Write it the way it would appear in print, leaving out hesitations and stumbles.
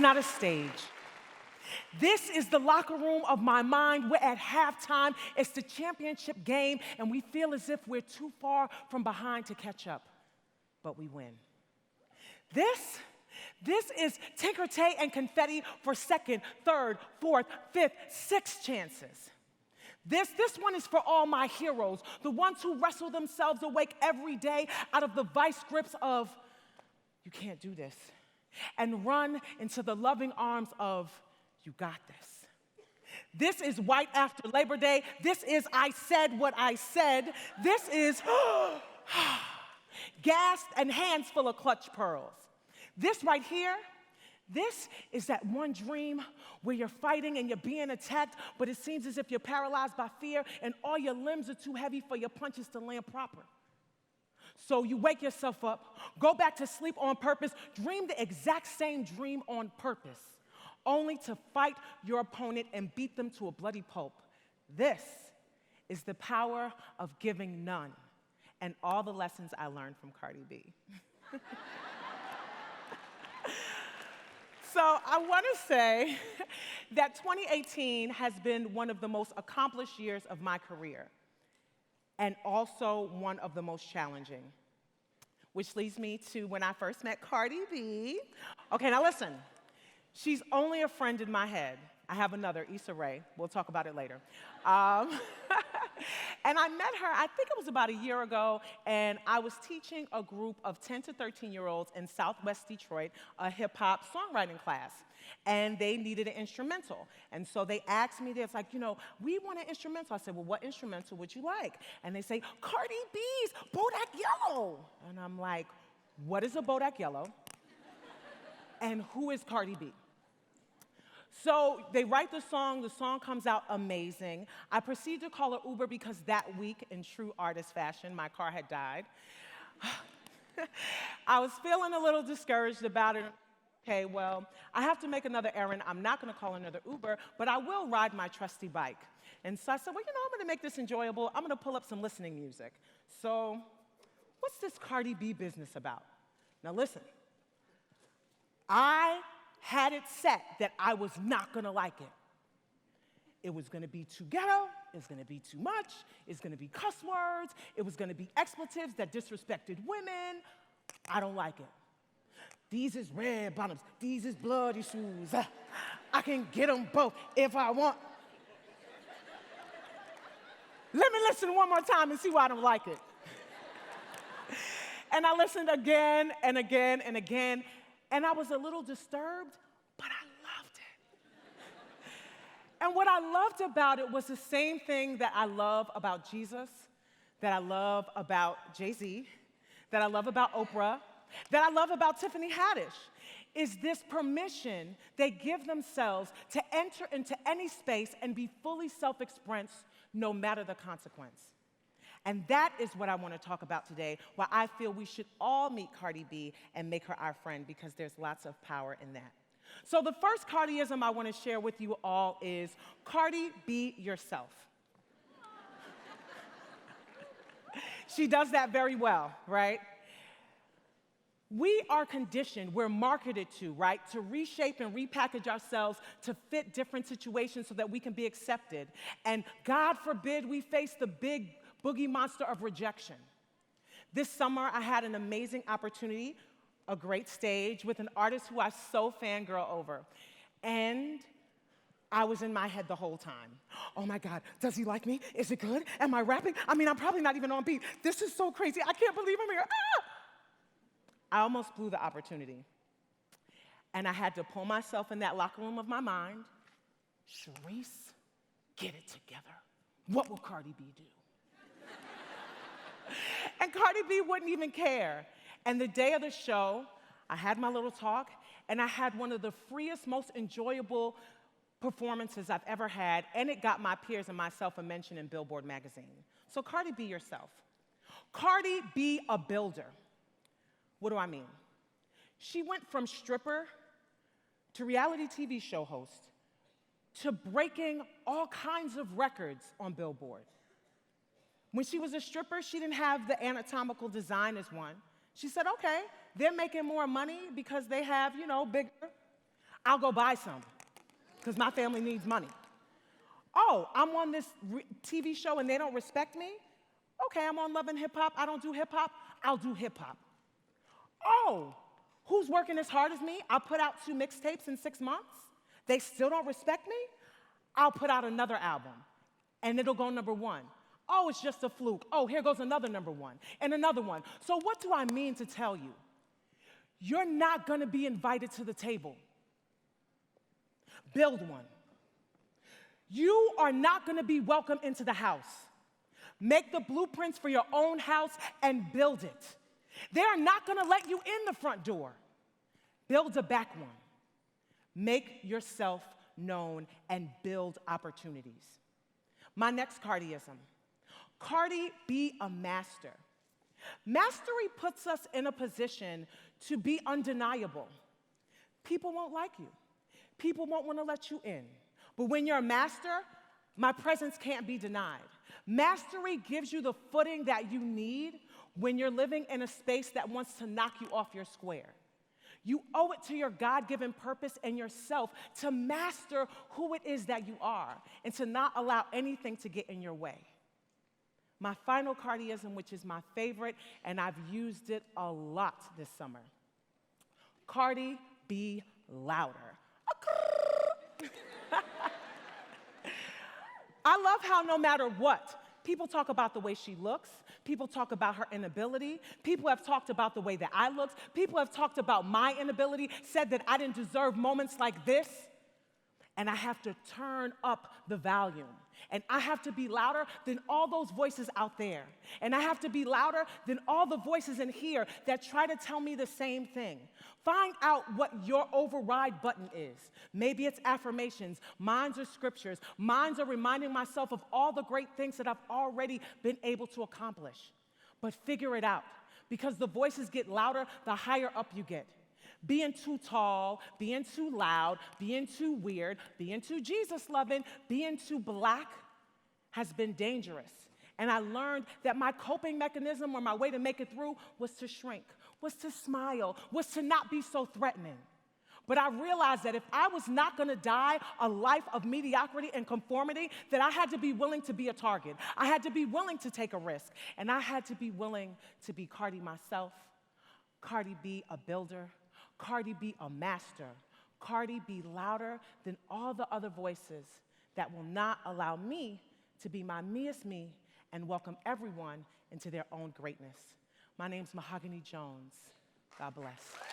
not a stage. This is the locker room of my mind where at halftime it's the championship game and we feel as if we're too far from behind to catch up, but we win. This is ticker tape and confetti for second, third, fourth, fifth, sixth chances. This one is for all my heroes, the ones who wrestle themselves awake every day out of the vice grips of, you can't do this, and run into the loving arms of, you got this. This is right after Labor Day. This is I said what I said. This is gassed and hands full of clutch pearls. This right here, this is that one dream where you're fighting and you're being attacked, but it seems as if you're paralyzed by fear and all your limbs are too heavy for your punches to land proper. So you wake yourself up, go back to sleep on purpose, dream the exact same dream on purpose, only to fight your opponent and beat them to a bloody pulp. This is the power of giving none, and all the lessons I learned from Cardi B. So I want to say that 2018 has been one of the most accomplished years of my career, and also one of the most challenging, which leads me to when I first met Cardi B. Okay, now listen. She's only a friend in my head. I have another, Issa Rae. We'll talk about it later. And I met her, I think it was about a year ago, and I was teaching a group of 10 to 13-year-olds in Southwest Detroit a hip-hop songwriting class. And they needed an instrumental. And so they asked me this, like, we want an instrumental. I said, well, what instrumental would you like? And they say, Cardi B's Bodak Yellow. And I'm like, what is a Bodak Yellow? And who is Cardi B? So they write the song comes out amazing. I proceed to call an Uber because that week, in true artist fashion, my car had died. I was feeling a little discouraged about it. Okay, well, I have to make another errand. I'm not gonna call another Uber, but I will ride my trusty bike. And so I said, well, I'm gonna make this enjoyable. I'm gonna pull up some listening music. So what's this Cardi B business about? Now listen, I had it set that I was not gonna like it. It was gonna be too ghetto, it's gonna be too much, it's gonna be cuss words, it was gonna be expletives that disrespected women. I don't like it. These is red bottoms, these is bloody shoes. I can get them both if I want. Let me listen one more time and see why I don't like it. And I listened again and again and again, and I was a little disturbed, but I loved it. And what I loved about it was the same thing that I love about Jesus, that I love about Jay-Z, that I love about Oprah, that I love about Tiffany Haddish, is this permission they give themselves to enter into any space and be fully self-expressed no matter the consequence. And that is what I want to talk about today, why I feel we should all meet Cardi B and make her our friend, because there's lots of power in that. So the first Cardiism I want to share with you all is Cardi, be yourself. She does that very well, right? We are conditioned, we're marketed to, right, to reshape and repackage ourselves to fit different situations so that we can be accepted. And God forbid we face the big boogie monster of rejection. This summer, I had an amazing opportunity, a great stage, with an artist who I so fangirl over. And I was in my head the whole time. Oh my God, does he like me? Is it good? Am I rapping? I mean, I'm probably not even on beat. This is so crazy. I can't believe I'm here. Ah! I almost blew the opportunity. And I had to pull myself in that locker room of my mind. Sharice, get it together. What will Cardi B do? And Cardi B wouldn't even care. And the day of the show, I had my little talk, and I had one of the freest, most enjoyable performances I've ever had, and it got my peers and myself a mention in Billboard magazine. So Cardi, be yourself. Cardi, be a builder. What do I mean? She went from stripper to reality TV show host to breaking all kinds of records on Billboard. When she was a stripper, she didn't have the anatomical design as one. She said, okay, they're making more money because they have, bigger. I'll go buy some, because my family needs money. Oh, I'm on this TV show and they don't respect me? Okay, I'm on Love and Hip Hop, I don't do hip hop, I'll do hip hop. Oh, who's working as hard as me? I'll put out 2 mixtapes in 6 months. They still don't respect me? I'll put out another album, and it'll go #1. Oh, it's just a fluke. Oh, here goes another #1, and another one. So what do I mean to tell you? You're not gonna be invited to the table. Build one. You are not gonna be welcome into the house. Make the blueprints for your own house and build it. They are not gonna let you in the front door. Build a back one. Make yourself known and build opportunities. My next Cardiism. Cardi, be a master. Mastery puts us in a position to be undeniable. People won't like you. People won't want to let you in. But when you're a master, my presence can't be denied. Mastery gives you the footing that you need when you're living in a space that wants to knock you off your square. You owe it to your God-given purpose and yourself to master who it is that you are and to not allow anything to get in your way. My final Cardiism, which is my favorite, and I've used it a lot this summer. Cardi, be louder. I love how no matter what, people talk about the way she looks, people talk about her inability, people have talked about the way that I looked, people have talked about my inability, said that I didn't deserve moments like this, and I have to turn up the volume. And I have to be louder than all those voices out there. And I have to be louder than all the voices in here that try to tell me the same thing. Find out what your override button is. Maybe it's affirmations, mine's are scriptures, mine's are reminding myself of all the great things that I've already been able to accomplish. But figure it out, because the voices get louder the higher up you get. Being too tall, being too loud, being too weird, being too Jesus-loving, being too black has been dangerous. And I learned that my coping mechanism or my way to make it through was to shrink, was to smile, was to not be so threatening. But I realized that if I was not gonna die a life of mediocrity and conformity, that I had to be willing to be a target. I had to be willing to take a risk. And I had to be willing to be Cardi myself, Cardi be a builder, Cardi be a master, Cardi be louder than all the other voices that will not allow me to be my meest me and welcome everyone into their own greatness. My name's Mahogany Jones. God bless.